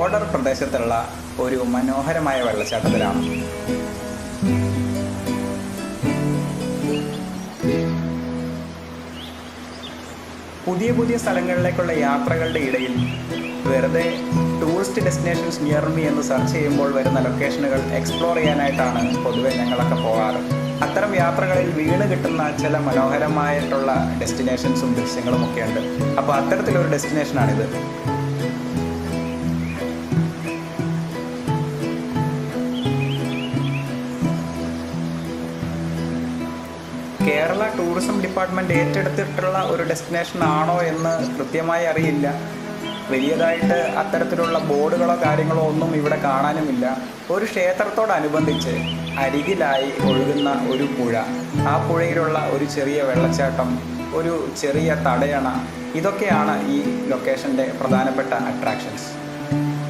Border പ്രദേശത്തുള്ള ഒരു മനോഹരമായ വെള്ളച്ചാട്ടത്തിലാണ്. പുതിയ പുതിയ സ്ഥലങ്ങളിലേക്കുള്ള യാത്രകളുടെ ഇടയിൽ വെറുതെ ടൂറിസ്റ്റ് ഡെസ്റ്റിനേഷൻസ് നിയർ മീ എന്ന് സെർച്ച് ചെയ്യുമ്പോൾ വരുന്ന ലൊക്കേഷനുകൾ എക്സ്പ്ലോർ ചെയ്യാനായിട്ടാണ് പൊതുവെ ഞങ്ങളൊക്കെ പോകാറ്. അത്തരം യാത്രകളിൽ വീണ് കിട്ടുന്ന ചില മനോഹരമായിട്ടുള്ള ഡെസ്റ്റിനേഷൻസും ദൃശ്യങ്ങളും ഒക്കെ ഉണ്ട്. അപ്പോൾ അത്തരത്തിലൊരു ഡെസ്റ്റിനേഷനാണിത്. കേരള ടൂറിസം ഡിപ്പാർട്ട്മെൻറ്റ് ഏറ്റെടുത്തിട്ടുള്ള ഒരു ഡെസ്റ്റിനേഷൻ ആണോ എന്ന് കൃത്യമായി അറിയില്ല. വലിയതായിട്ട് അത്തരത്തിലുള്ള ബോർഡുകളോ കാര്യങ്ങളോ ഒന്നും ഇവിടെ കാണാനുമില്ല. ഒരു ക്ഷേത്രത്തോടനുബന്ധിച്ച് അരികിലായി ഒഴുകുന്ന ഒരു പുഴ, ആ പുഴയിലുള്ള ഒരു ചെറിയ വെള്ളച്ചാട്ടം, ഒരു ചെറിയ തടയണ, ഇതൊക്കെയാണ് ഈ ലൊക്കേഷൻ്റെ പ്രധാനപ്പെട്ട അട്രാക്ഷൻസ്.